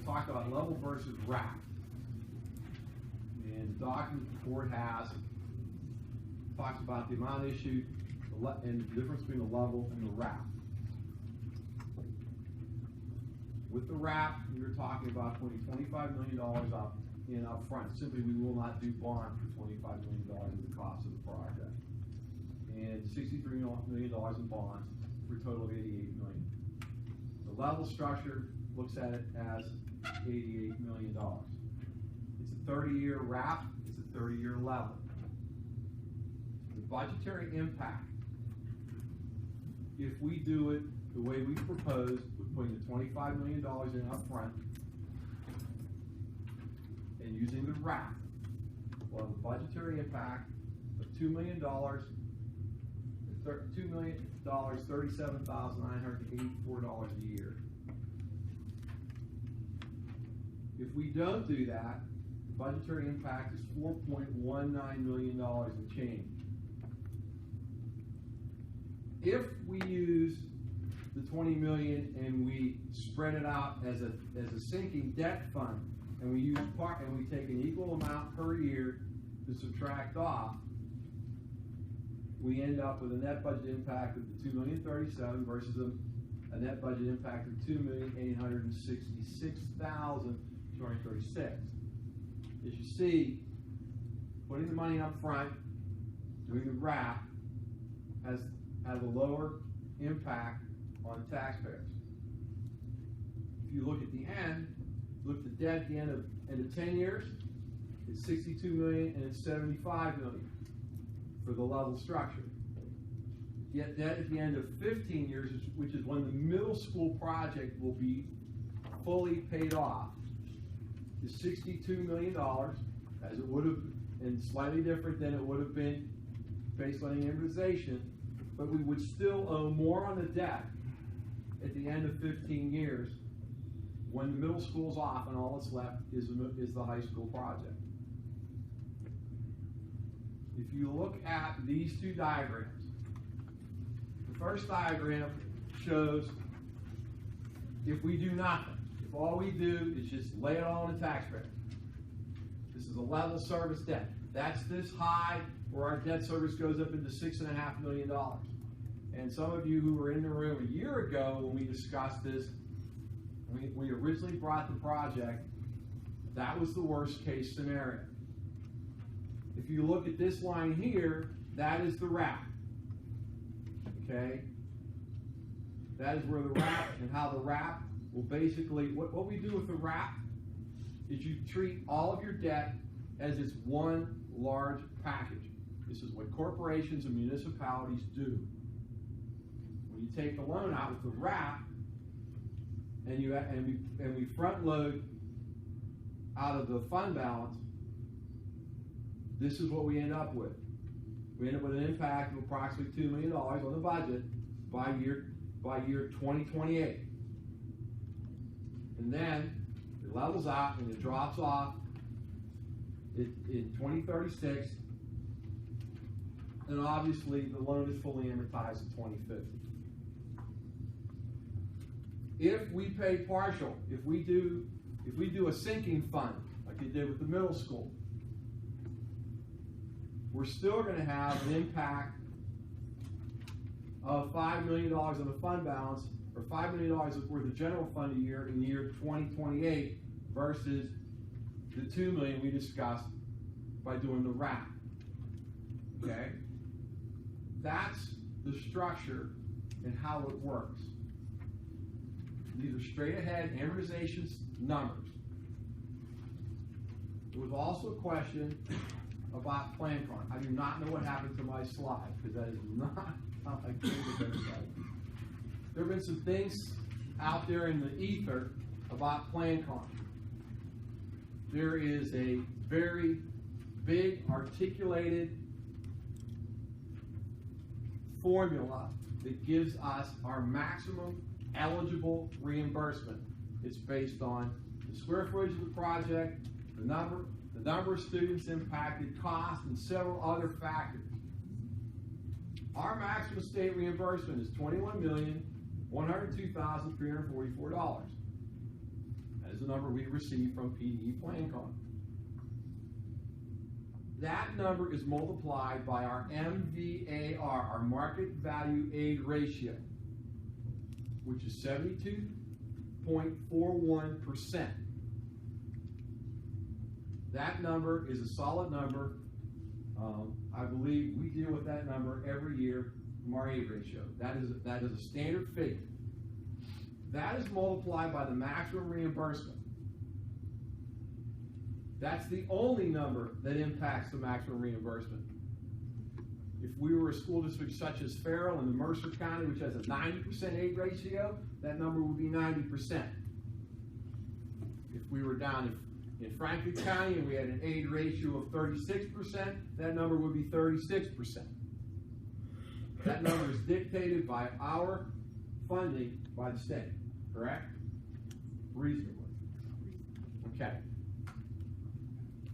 talk about level versus RAP. And the document the board has talks about the amount issued and the difference between the level and the RAP. With the RAP, we were talking about putting $25 million up front. Simply, we will not do bond for $25 million of the cost of the project, and $63 million in bonds for a total of $88 million. The level structure looks at it as $88 million. It's a 30-year RAP. It's a 30-year level. The budgetary impact, if we do it the way we proposed, with putting the $25 million in up front and using the RAP, we'll have a budgetary impact of $2 million, $37,984 a year. If we don't do that, the budgetary impact is $4.19 million in change. If we use the $20 million and we spread it out as a sinking debt fund, and we take an equal amount per year to subtract off, we end up with a net budget impact of $2,037,000 versus a net budget impact of $2,866,236. As you see, putting the money up front, doing the RAP, has a lower impact on taxpayers. If you look at the end, look at the debt at the end of 10 years, it's $62 million and it's $75 million for the level structure. Yet debt at the end of 15 years, which is when the middle school project will be fully paid off, is $62 million, as it would have, and slightly different than it would have been based on the amortization, but we would still owe more on the debt at the end of 15 years when the middle school's off and all that's left is the high school project. If you look at these two diagrams, the first diagram shows if we do nothing, if all we do is just lay it all on the taxpayer. This is a level service debt. That's this high where our debt service goes up into $6.5 million. And some of you who were in the room a year ago when we discussed this, we originally brought the project, that was the worst case scenario. If you look at this line here, that is the RAP. Okay? That is where the RAP and how the RAP will basically, what we do with the RAP is you treat all of your debt as it's one large package. This is what corporations and municipalities do. When you take the loan out with the RAP, and we front load out of the fund balance, this is what we end up with. We end up with an impact of approximately $2 million on the budget by year 2028. And then it levels out and it drops off in 2036. And obviously the loan is fully amortized in 2050. If we pay partial, if we do a sinking fund like they did with the middle school, we're still going to have an impact of $5 million on the fund balance, or $5 million worth of general fund a year in the year 2028 versus the $2 million we discussed by doing the RAP. Okay? That's the structure and how it works. These are straight ahead amortization numbers. There was also a question about plan con. I do not know what happened to my slide, because that is not how I gave it to everybody. There have been some things out there in the ether about plan con. There is a very big articulated formula that gives us our maximum eligible reimbursement. It's based on the square footage of the project, the number of students impacted, cost, and several other factors. Our maximum state reimbursement is $21,102,344. That is the number we received from PDE PlanCon. That number is multiplied by our MVAR, our market value aid ratio, which is 72.41%. That number is a solid number. I believe we deal with that number every year from our aid ratio. That is a standard figure. That is multiplied by the maximum reimbursement. That's the only number that impacts the maximum reimbursement. If we were a school district such as Farrell in the Mercer County, which has a 90% aid ratio, that number would be 90%. If we were down in Franklin County and we had an aid ratio of 36%, that number would be 36%. That number is dictated by our funding by the state, correct? Reasonably. Okay.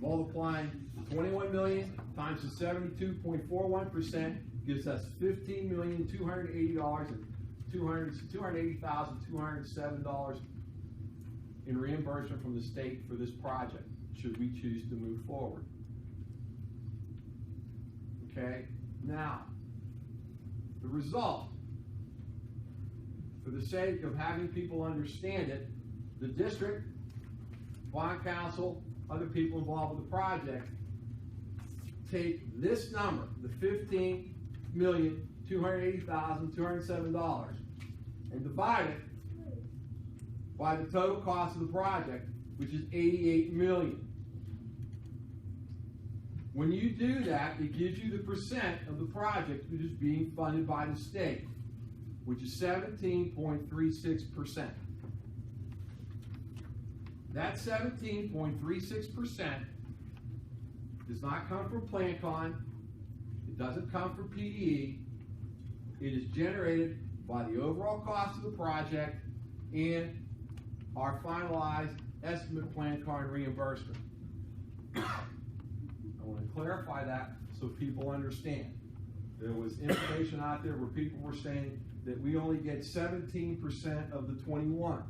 Multiplying 21 million times the 72.41% gives us $280,207 in reimbursement from the state for this project, should we choose to move forward. Okay, now, the result, for the sake of having people understand it, the district, bond council, other people involved with the project, take this number, the $15,280,207, and divide it by the total cost of the project, which is $88 million. When you do that, it gives you the percent of the project which is being funded by the state, which is 17.36%. That 17.36% does not come from PlanCon. It doesn't come from PDE. It is generated by the overall cost of the project and our finalized estimate PlanCon reimbursement. I want to clarify that so people understand. There was information out there where people were saying that we only get 17% of the 21.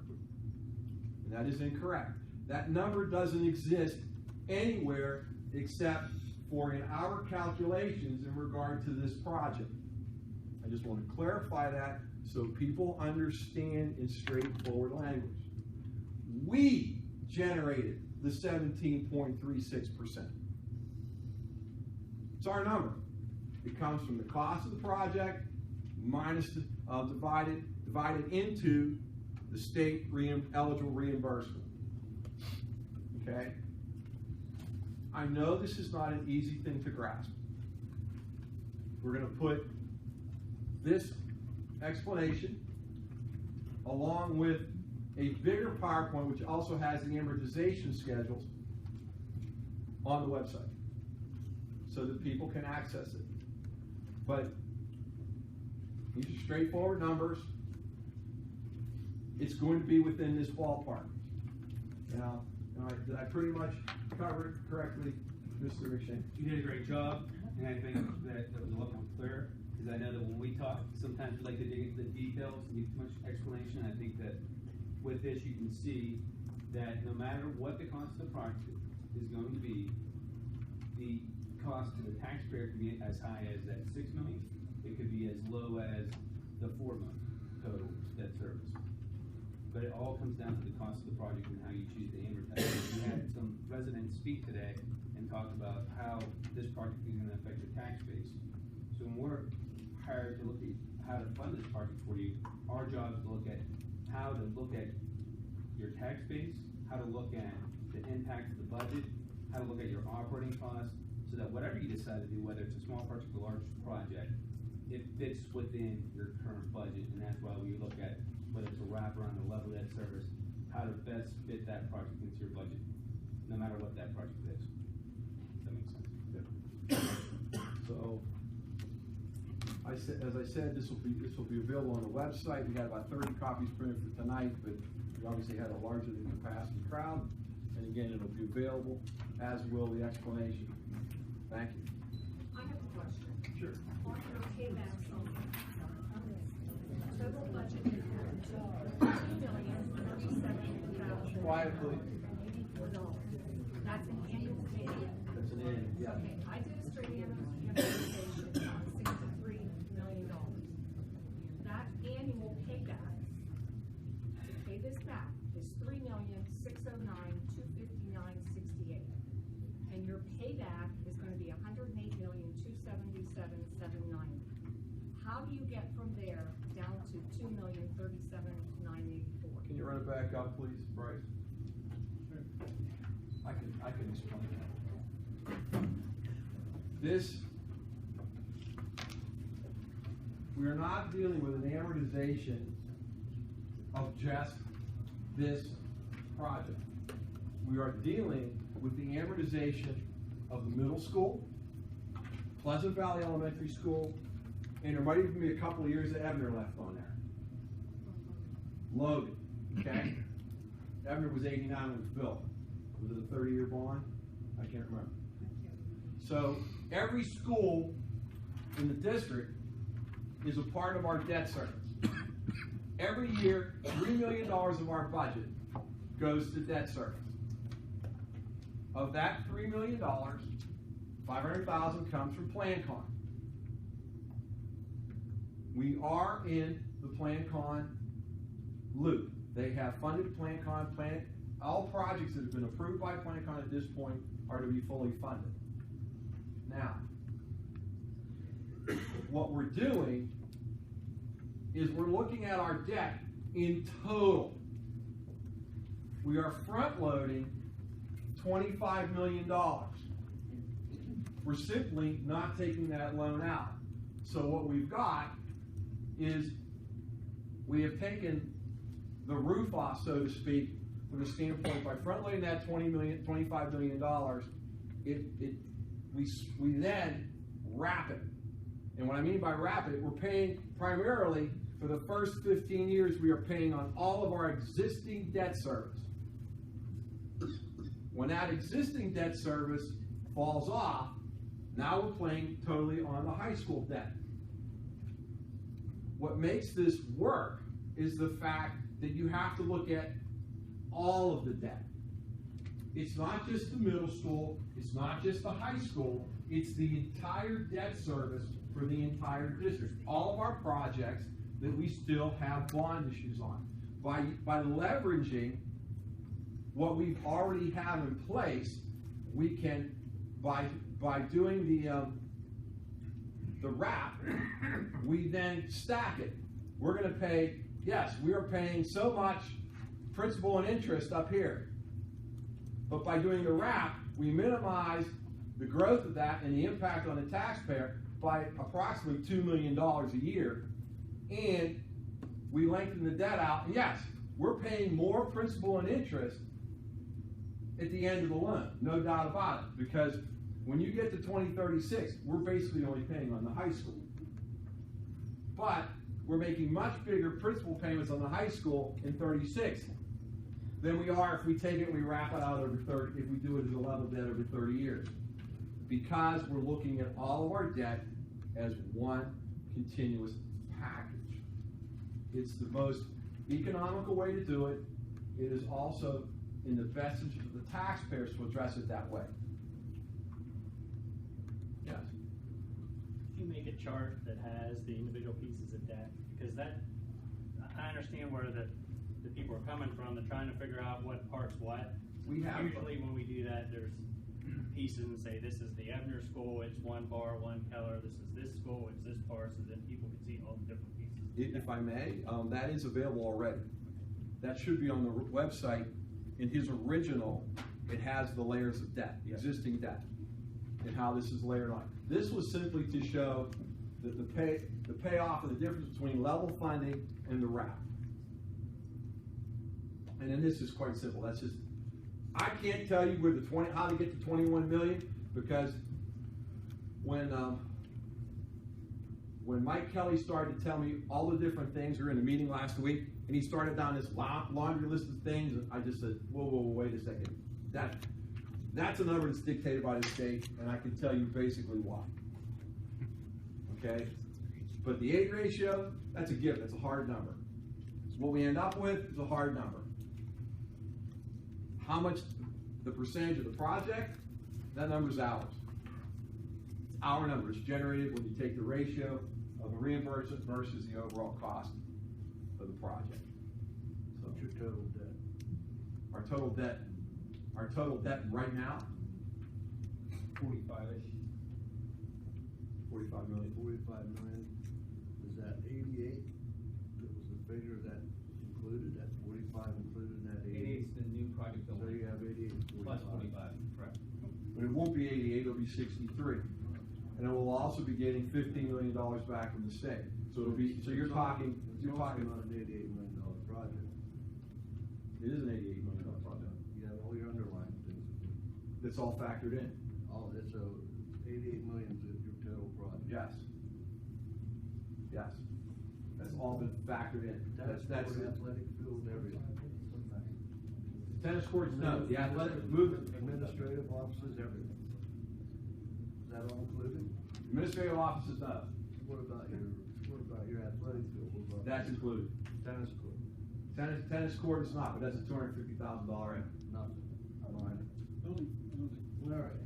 And that is incorrect. That number doesn't exist anywhere except for in our calculations in regard to this project. I just want to clarify that so people understand in straightforward language. We generated the 17.36%. It's our number. It comes from the cost of the project minus the, divided into the state eligible reimbursement. Okay? I know this is not an easy thing to grasp. We're going to put this explanation along with a bigger PowerPoint, which also has the amortization schedules, on the website so that people can access it. But these are straightforward numbers. It's going to be within this ballpark. Now, did I pretty much cover it correctly, Mr. McShane? You did a great job, and I think that was a lot more clear, because I know that when we talk, sometimes we like to dig into the details and give too much explanation. I think that with this, you can see that no matter what the cost of the project is going to be, the cost to the taxpayer can be as high as that $6 million. It could be as low as the $4 million total debt service. But it all comes down to the cost of the project and how you choose to amortize it. We had some residents speak today and talk about how this project is going to affect your tax base. So when we're hired to look at how to fund this project for you, our job is to look at how to look at your tax base, how to look at the impact of the budget, how to look at your operating costs, so that whatever you decide to do, whether it's a small project or a large project, it fits within your current budget. And that's why we look at whether it's a wraparound or level debt service, how to best fit that project into your budget, no matter what that project is. Does that make sense? Yeah. So, as I said, this will be available on the website. We had about 30 copies printed for tonight, but we obviously had a larger than capacity crowd. And again, it'll be available, as will the explanation. Thank you. I have a question. Sure. On your payback, total budget is $2,037,084. Quiet, please. That's an annual payment. That's an end, yeah. Okay, I did a straight amortization on $63 million. That annual payback, to pay this back, is $3,609,259.68. And your payback is gonna be $108,277,790. How do you get from there down to $2,037,984? Can you run it back up, please, Bryce? I can explain that. We are not dealing with an amortization of just this project. We are dealing with the amortization of the middle school, Pleasant Valley Elementary School, and there might even be a couple of years of Ebner left on there. Logan, okay? Ebner was 89 when it was built. Was it a 30-year bond? I can't remember. So every school in the district is a part of our debt service. Every year, $3 million of our budget goes to debt service. Of that $3 million, $500,000 comes from PlanCon. We are in the PlanCon loop. They have funded PlanCon. All projects that have been approved by PlanCon at this point are to be fully funded. Now, what we're doing is we're looking at our debt in total. We are front-loading $25 million. We're simply not taking that loan out. So what we've got is we have taken the roof off, so to speak, from the standpoint by front-loading that $25 million, we then wrap it. And what I mean by wrap it, we're paying primarily for the first 15 years, we are paying on all of our existing debt service. When that existing debt service falls off, now we're paying totally on the high school debt. What makes this work is the fact that you have to look at all of the debt. It's not just the middle school, it's not just the high school, it's the entire debt service for the entire district. All of our projects that we still have bond issues on. By leveraging what we've already have in place, we can, by doing the wrap, we then stack it. We're going to pay, yes, we are paying so much principal and interest up here. But by doing the wrap, we minimize the growth of that and the impact on the taxpayer by approximately $2 million a year. And we lengthen the debt out. And yes, we're paying more principal and interest at the end of the loan, no doubt about it. Because when you get to 2036, we're basically only paying on the high school. But we're making much bigger principal payments on the high school in 36 than we are if we take it and we wrap it out over 30, if we do it as a level debt over 30 years. Because we're looking at all of our debt as one continuous package. It's the most economical way to do it. It is also in the best interest of the taxpayers to address it that way. Yes? If you make a chart that has the individual pieces of debt, because that, I understand where the people are coming from, they're trying to figure out what part's what. We have usually when we do that, there's pieces and say this is the Ebner school, it's one bar, one Keller, this is this school, it's this part, so then people can see all the different pieces. If I may, that is available already. That should be on the website. In his original, it has the layers of debt, existing debt, and how this is layered on. This was simply to show that the payoff of the difference between level funding and the wrap. And then this is quite simple. That's just, I can't tell you where how to get to 21 million, because when Mike Kelly started to tell me all the different things, we were in a meeting last week, and he started down this laundry list of things, and I just said, whoa, wait a second. That's a number that's dictated by the state, and I can tell you basically why. Okay? But the 8 ratio, That's a given, that's a hard number. What we end up with is a hard number. How much the percentage of the project, that number's ours. It's our number, it's generated when you take the ratio of the reimbursement versus the overall cost of the project. So What's your total debt? our total debt right now, 45-ish. 45 million. 45 million, is that 88? That was the figure that included, that 45 included in that 88? 88's the new project So only, you have 88, plus 45, correct. But it won't be 88, it'll be 63. And then we'll also be getting $15 million back from the state. So it'll be, so you're talking not an $88 million project. it is an $88 million project. You have all your underlying things. That's all factored in. All, it's a 88 million is your total project. Yes. Yes. That's all been factored in. That's the it. athletic field, everything. Tennis courts, no. The athletic movement, Administrative offices, everything. Is that all included? administrative offices, no. What about your athletic field? What about That's included. tennis court? Tennis court is not, but that's a $250,000 in. Nothing. All right. All right.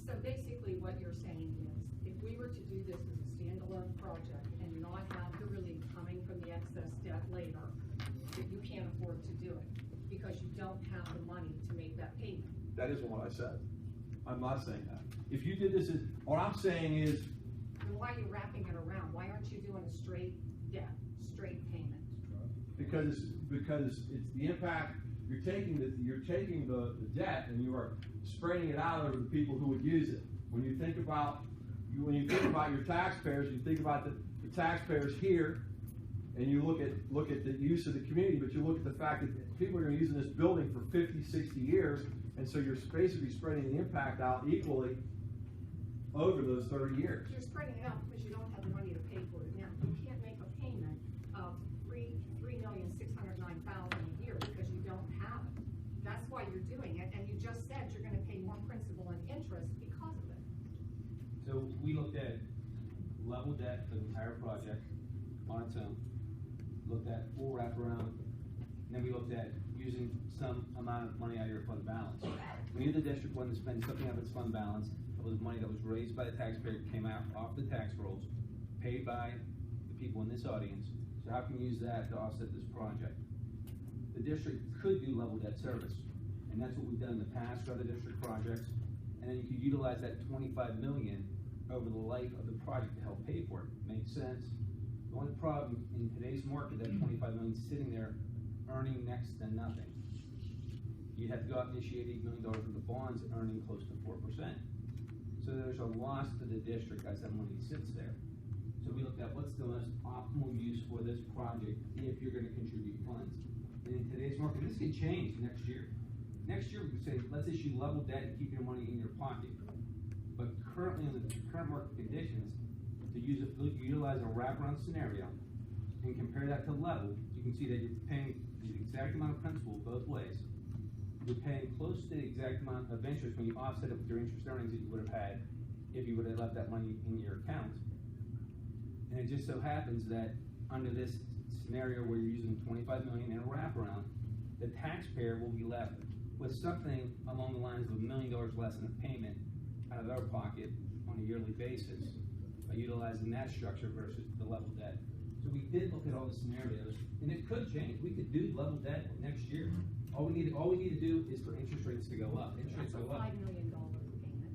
So basically what you're saying is, if we were to do this as a standalone project and not have the relief coming from the excess debt later, you can't afford to do it because you don't have the money to make that payment. That isn't what I said. I'm not saying that. If you did this, what I'm saying is, Then why are you wrapping it around? Why aren't you doing a straight debt, straight payment? because it's the impact, you're taking the debt and you are spreading it out over the people who would use it. When you think about your taxpayers, you think about the taxpayers here, and you look at the use of the community, but you look at the fact that people are going to be using this building for 50, 60 years, and so you're basically spreading the impact out equally over those 30 years. You're spreading it out because you don't have the money to pay for it now. You can't make a payment of $3,609,000 a year because you don't have it. That's why you're doing it, and you just said you're gonna pay more principal and interest because of it. So we looked at level debt for the entire project on its own, looked at full wraparound, and then we looked at using some amount of money out of your fund balance. We knew the district wanted to spend something out of its fund balance. It was money that was raised by the taxpayer, came out off the tax rolls, paid by the people in this audience. So how can we use that to offset this project? The district could do level debt service, and that's what we've done in the past for other district projects. And then you could utilize that 25 million over the life of the project to help pay for it. Makes sense? The only problem in today's market, that 25 million sitting there earning next to nothing. You'd have to go out and initiate $8 million worth of bonds earning close to 4%. So there's a loss to the district as that money sits there. So we looked at what's the most optimal use for this project if you're gonna contribute funds. And in today's market, this could change next year. Next year, we could say, let's issue level debt and keep your money in your pocket. But currently, in the current market conditions, to utilize a wraparound scenario and compare that to level, you can see that you're paying the exact amount of principal both ways. You're paying close to the exact amount of interest when you offset it with your interest earnings that you would have had if you would have left that money in your account. And it just so happens that under this scenario where you're using 25 million in a wraparound, the taxpayer will be left with something along the lines of $1 million less in a payment out of their pocket on a yearly basis by utilizing that structure versus the level debt. So we did look at all the scenarios, and it could change. We could do level debt next year. All we need to do is for interest rates to go up. Interest rates That's go a up. $5 million payment a year.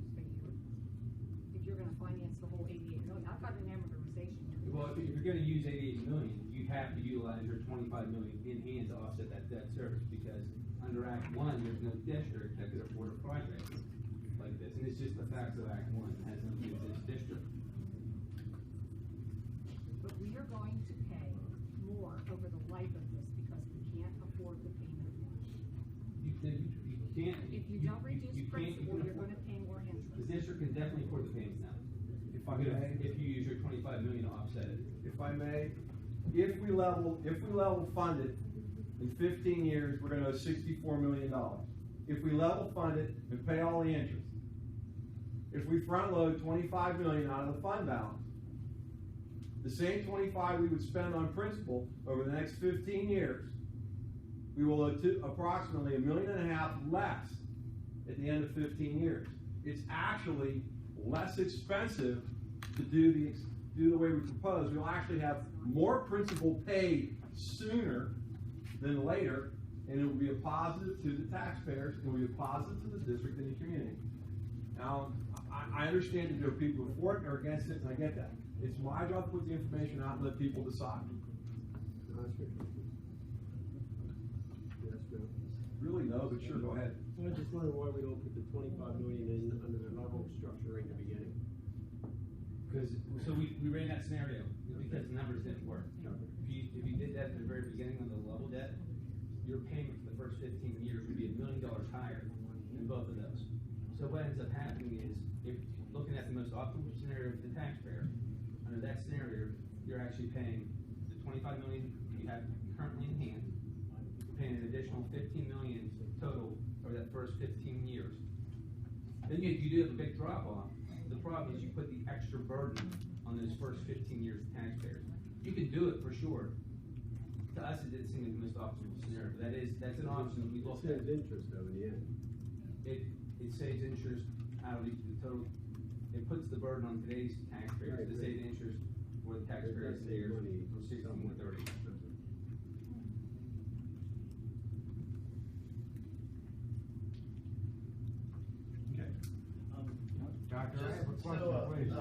If you're gonna finance the whole 88 million, I've got an amortization. Well, if you're gonna use 88 million, you have to utilize your 25 million in hand to offset that debt service, because under Act 1, there's no district that could afford a project like this, and it's just the facts of Act 1, it has nothing to do with this district. But we are going to pay more over the life of this because we can't afford the payment now. You can't. If you don't reduce you can't- principal, you can you're afford- gonna pay more The interest. district can definitely afford the payments now. If you use your 25 million to offset it. If I may, if we level fund it, in 15 years, we're gonna owe $64 million. If we level fund it and pay all the interest, if we front load 25 million out of the fund balance, the same 25 we would spend on principal over the next 15 years, we will owe approximately $1.5 million less at the end of 15 years. It's actually less expensive to do the way we propose. We'll actually have more principal paid sooner than later, and it will be a positive to the taxpayers, and it will be a positive to the district and the community. Now, I understand that there are people who are for it or against it, and I get that. It's my job to put the information out and let people decide. Really, no, but sure, go ahead. I just wonder why we don't put the 25 million in under the level structure right in the beginning. Because, so we ran that scenario, because the numbers didn't work. If you did that at the very beginning on the level debt, your payment for the first 15 years would be $1 million higher than both of those. So what ends up happening is, if looking at the most optimal scenario for the taxpayer, under that scenario, you're actually paying the 25 million you have currently in hand, paying an additional 15 million total over that first 15 years. Then you do have a big drop off. The problem is you put the extra burden on those first 15 years of taxpayers. You can do it for sure. To us, it didn't seem like the most optimal scenario, but that's an option that we looked at. It saves interest though in the end. It saves interest out of the total. It puts the burden on today's taxpayers to save interest for the taxpayers in the years from 16 to 30. Okay. Doctor, I have a question, please.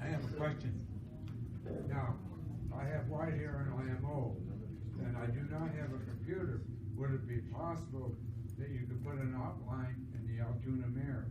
I have a question. Now, I have white hair and I am old, and I do not have a computer. Would it be possible that you could put an outline in the Altoona Mirror